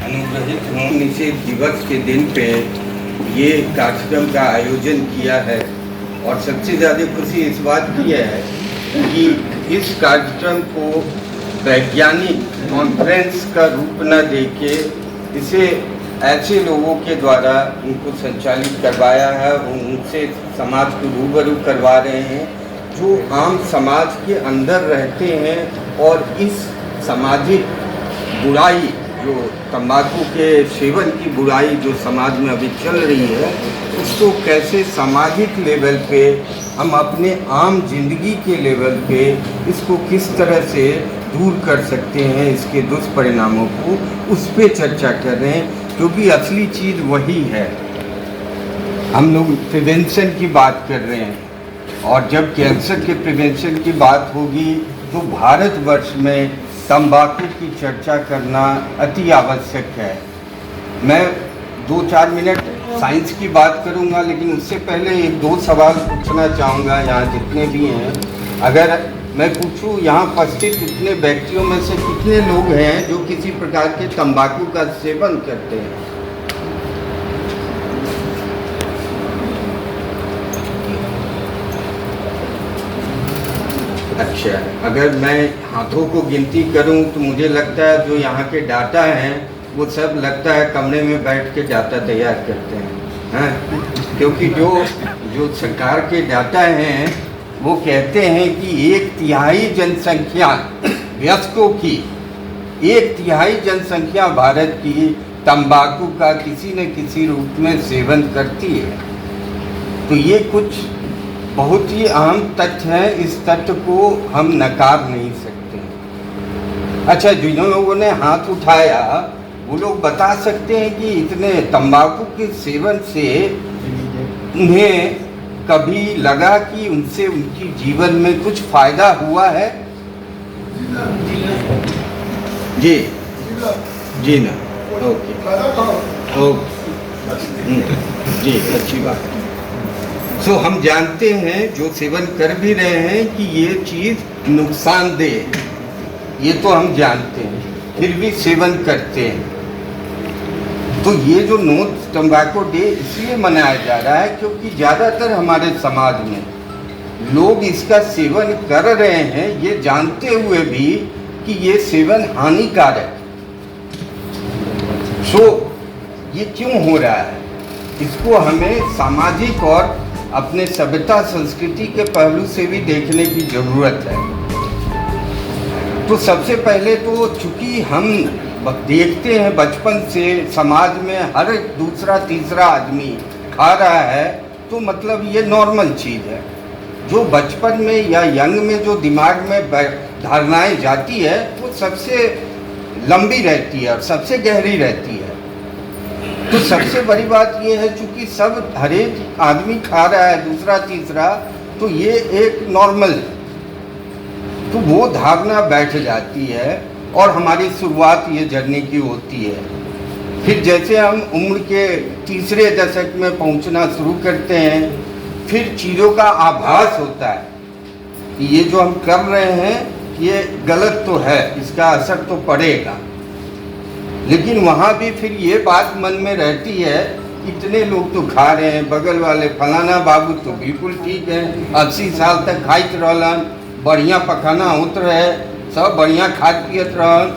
अनुग्रहित हूँ निषेध दिवस के दिन पे ये कार्यक्रम का आयोजन किया है और सबसे ज़्यादा खुशी इस बात की है कि इस कार्यक्रम को वैज्ञानिक कॉन्फ्रेंस का रूप न देके इसे ऐसे लोगों के द्वारा उनको संचालित करवाया है, उनसे समाज को रूबरू करवा रहे हैं जो आम समाज के अंदर रहते हैं और इस सामाजिक बुराई जो तंबाकू के सेवन की बुराई जो समाज में अभी चल रही है उसको कैसे सामाजिक लेवल पे हम अपने आम जिंदगी के लेवल पे इसको किस तरह से दूर कर सकते हैं, इसके दुष्परिणामों को उस पर चर्चा कर रहे हैं क्योंकि असली चीज़ वही है। हम लोग प्रिवेंशन की बात कर रहे हैं और जब कैंसर के प्रिवेंशन की बात होगी तो भारतवर्ष में तंबाकू की चर्चा करना अति आवश्यक है। मैं 2-4 मिनट साइंस की बात करूंगा, लेकिन उससे पहले 1-2 सवाल पूछना चाहूँगा यहाँ जितने भी हैं। अगर मैं पूछूं यहाँ उपस्थित इतने व्यक्तियों में से कितने लोग हैं जो किसी प्रकार के तंबाकू का सेवन करते हैं? अच्छा, अगर मैं हाथों को गिनती करूं तो मुझे लगता है जो यहाँ के डाटा हैं वो सब लगता है कमरे में बैठ के डाटा तैयार करते हैं, क्योंकि जो सरकार के डाटा हैं वो कहते हैं कि 1/3 जनसंख्या वयस्कों की 1/3 जनसंख्या भारत की तंबाकू का किसी न किसी रूप में सेवन करती है। तो ये कुछ बहुत ही अहम तथ्य है, इस तथ्य को हम नकार नहीं सकते। अच्छा, जिन लोगों ने हाथ उठाया वो लोग बता सकते हैं कि इतने तंबाकू के सेवन से उन्हें कभी लगा कि उनसे उनकी जीवन में कुछ फायदा हुआ है? जी जी ना, ओके जी, अच्छी बात है। सो हम जानते हैं जो सेवन कर भी रहे हैं कि ये चीज़ नुकसानदेह है, ये तो हम जानते हैं, फिर भी सेवन करते हैं। तो ये जो नो टम्बाको डे इसलिए मनाया जा रहा है क्योंकि ज़्यादातर हमारे समाज में लोग इसका सेवन कर रहे हैं ये जानते हुए भी कि ये सेवन हानिकारक है। सो ये क्यों हो रहा है, इसको हमें सामाजिक और अपने सभ्यता संस्कृति के पहलू से भी देखने की ज़रूरत है। तो सबसे पहले तो चूँकि हम देखते हैं बचपन से समाज में हर दूसरा तीसरा आदमी खा रहा है, तो मतलब ये नॉर्मल चीज़ है। जो बचपन में या यंग में जो दिमाग में धारणाएं जाती है वो सबसे लंबी रहती है और सबसे गहरी रहती है। तो सबसे बड़ी बात ये है चूँकि सब हर एक आदमी खा रहा है दूसरा तीसरा, तो ये एक नॉर्मल, तो वो धारणा बैठ जाती है और हमारी शुरुआत ये जर्नी की होती है। फिर जैसे हम उम्र के तीसरे दशक में पहुंचना शुरू करते हैं, फिर चीज़ों का आभास होता है कि ये जो हम कर रहे हैं ये गलत तो है, इसका असर तो पड़ेगा। लेकिन वहाँ भी फिर ये बात मन में रहती है, इतने लोग तो खा रहे हैं, बगल वाले फलाना बाबू तो बिल्कुल ठीक है, 80 साल तक खाइत रहलन, बढ़िया पखाना होत रहे, सब बढ़िया खाद पियत रहन।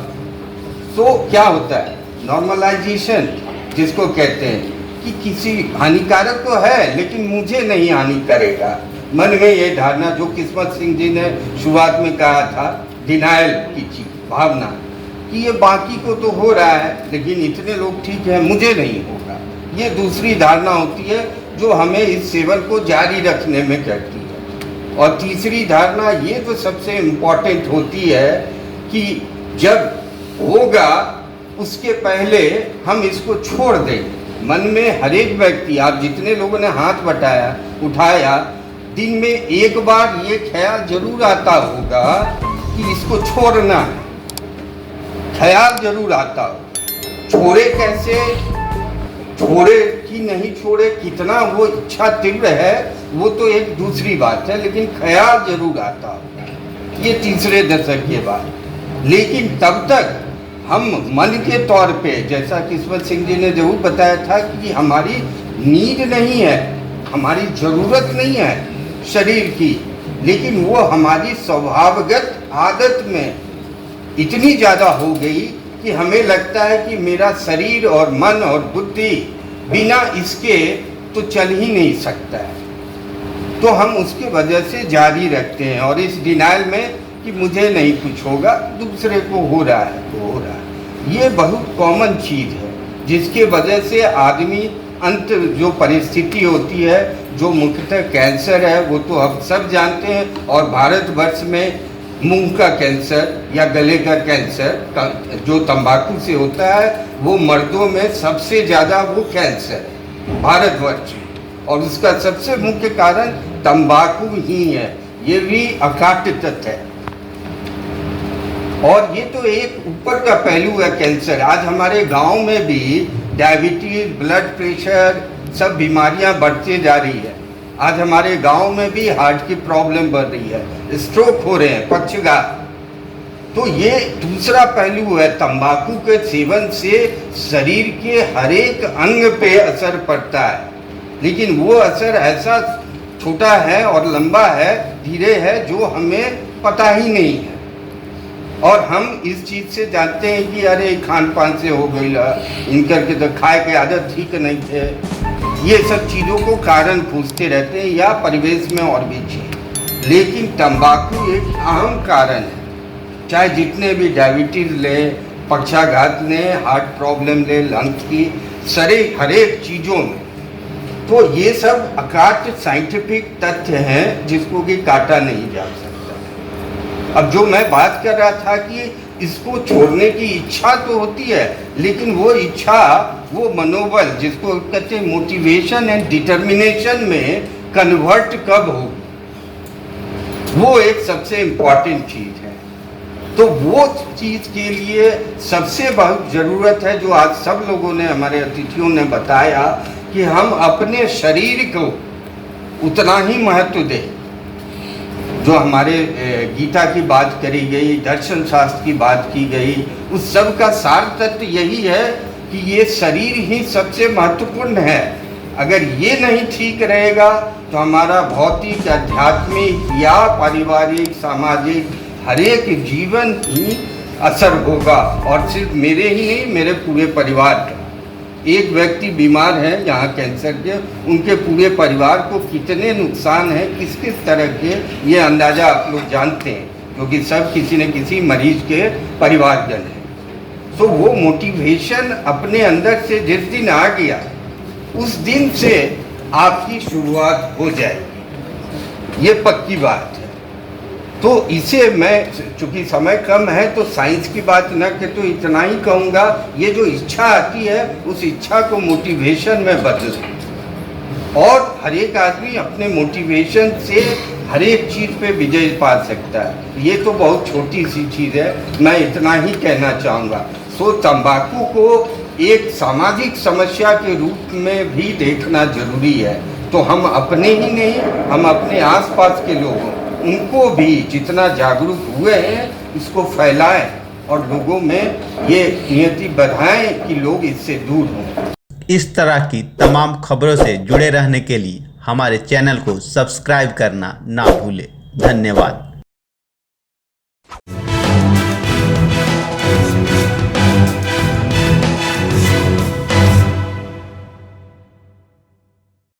तो क्या होता है, नॉर्मलाइजेशन जिसको कहते हैं कि किसी हानिकारक तो है लेकिन मुझे नहीं हानि करेगा। मन में ये धारणा जो किस्मत सिंह जी ने शुरुआत में कहा था, डिनायल की चीज भावना कि ये बाकी को तो हो रहा है लेकिन इतने लोग ठीक है, मुझे नहीं होगा। ये दूसरी धारणा होती है जो हमें इस सेवन को जारी रखने में करती है। और तीसरी धारणा ये तो सबसे इम्पॉर्टेंट होती है कि जब होगा उसके पहले हम इसको छोड़ दें। मन में हर एक व्यक्ति, आप जितने लोगों ने हाथ उठाया, दिन में एक बार ये ख्याल जरूर आता होगा कि इसको छोड़ना है, ख्याल जरूर आता हो। छोड़े कैसे, छोड़े कि नहीं छोड़े, कितना वो इच्छा तीव्र है वो तो एक दूसरी बात है, लेकिन ख्याल जरूर आता हो। ये तीसरे दशक के बाद, लेकिन तब तक हम मन के तौर पे, जैसा किस्मत सिंह जी ने जरूर बताया था कि हमारी नीड नहीं है, हमारी ज़रूरत नहीं है शरीर की, लेकिन वो हमारी स्वभावगत आदत में इतनी ज़्यादा हो गई कि हमें लगता है कि मेरा शरीर और मन और बुद्धि बिना इसके तो चल ही नहीं सकता है। तो हम उसकी वजह से जारी रखते हैं और इस डिनाइल में कि मुझे नहीं कुछ होगा, दूसरे को हो रहा है तो हो रहा है। ये बहुत कॉमन चीज़ है जिसके वजह से आदमी अंत जो परिस्थिति होती है, जो मुख्यतः कैंसर है, वो तो हम सब जानते हैं। और भारतवर्ष में मुंह का कैंसर या गले का कैंसर जो तंबाकू से होता है, वो मर्दों में सबसे ज़्यादा वो कैंसर है भारतवर्ष में, और उसका सबसे मुख्य कारण तंबाकू ही है। ये भी अकाट्य तथ्य है। और ये तो एक ऊपर का पहलू है कैंसर। आज हमारे गांव में भी डायबिटीज, ब्लड प्रेशर, सब बीमारियां बढ़ते जा रही है। आज हमारे गांव में भी हार्ट की प्रॉब्लम बढ़ रही है, स्ट्रोक हो रहे हैं, पक्षघात। तो ये दूसरा पहलू है। तंबाकू के सेवन से शरीर के हर एक अंग पे असर पड़ता है, लेकिन वो असर ऐसा छोटा है और लंबा है, धीरे है, जो हमें पता ही नहीं है। और हम इस चीज़ से जानते हैं कि अरे खान पान से हो गई, इनकर के तो खाए के आदत ठीक नहीं थे। ये सब चीज़ों को कारण खोजते रहते हैं, या परिवेश में और भी चीज़। लेकिन तंबाकू एक अहम कारण है। चाहे जितने भी डायबिटीज़ ले, पक्षाघात ले, हार्ट प्रॉब्लम ले, लंग्स की, हर एक चीज़ों में। तो ये सब अकाट्य साइंटिफिक तथ्य हैं जिसको कि काटा नहीं जा सकता। अब जो मैं बात कर रहा था कि इसको छोड़ने की इच्छा तो होती है, लेकिन वो इच्छा, वो मनोबल जिसको कहते हैं मोटिवेशन एंड डिटर्मिनेशन में कन्वर्ट कब होगी, वो एक सबसे इम्पॉर्टेंट चीज़ है। तो वो चीज़ के लिए सबसे बहुत ज़रूरत है, जो आज सब लोगों ने, हमारे अतिथियों ने बताया, कि हम अपने शरीर को उतना ही महत्व दें। जो हमारे गीता की बात करी गई, दर्शन शास्त्र की बात की गई, उस सब का सार तत्व यही है कि ये शरीर ही सबसे महत्वपूर्ण है। अगर ये नहीं ठीक रहेगा तो हमारा भौतिक, आध्यात्मिक या पारिवारिक, सामाजिक हर एक जीवन ही असर होगा। और सिर्फ मेरे ही नहीं, मेरे पूरे परिवार का। एक व्यक्ति बीमार है यहाँ कैंसर के, उनके पूरे परिवार को कितने नुकसान है, किस किस तरह के, ये अंदाज़ा आप लोग जानते हैं, क्योंकि सब किसी न किसी मरीज के परिवारजन हैं। तो वो मोटिवेशन अपने अंदर से जिस दिन आ गया, उस दिन से आपकी शुरुआत हो जाएगी, ये पक्की बात है। तो इसे मैं, चूँकि समय कम है तो साइंस की बात न कि तो इतना ही कहूँगा, ये जो इच्छा आती है उस इच्छा को मोटिवेशन में बदलो, और हर एक आदमी अपने मोटिवेशन से हर एक चीज़ पे विजय पा सकता है। ये तो बहुत छोटी सी चीज़ है, मैं इतना ही कहना चाहूँगा। सो तंबाकू को एक सामाजिक समस्या के रूप में भी देखना जरूरी है। तो हम अपने ही नहीं, हम अपने आसपास के लोगों, उनको भी जितना जागरूक हुए हैं इसको फैलाएं और लोगों में ये नियति बढ़ाएं कि लोग इससे दूर हों। इस तरह की तमाम खबरों से जुड़े रहने के लिए हमारे चैनल को सब्सक्राइब करना ना भूलें। धन्यवाद।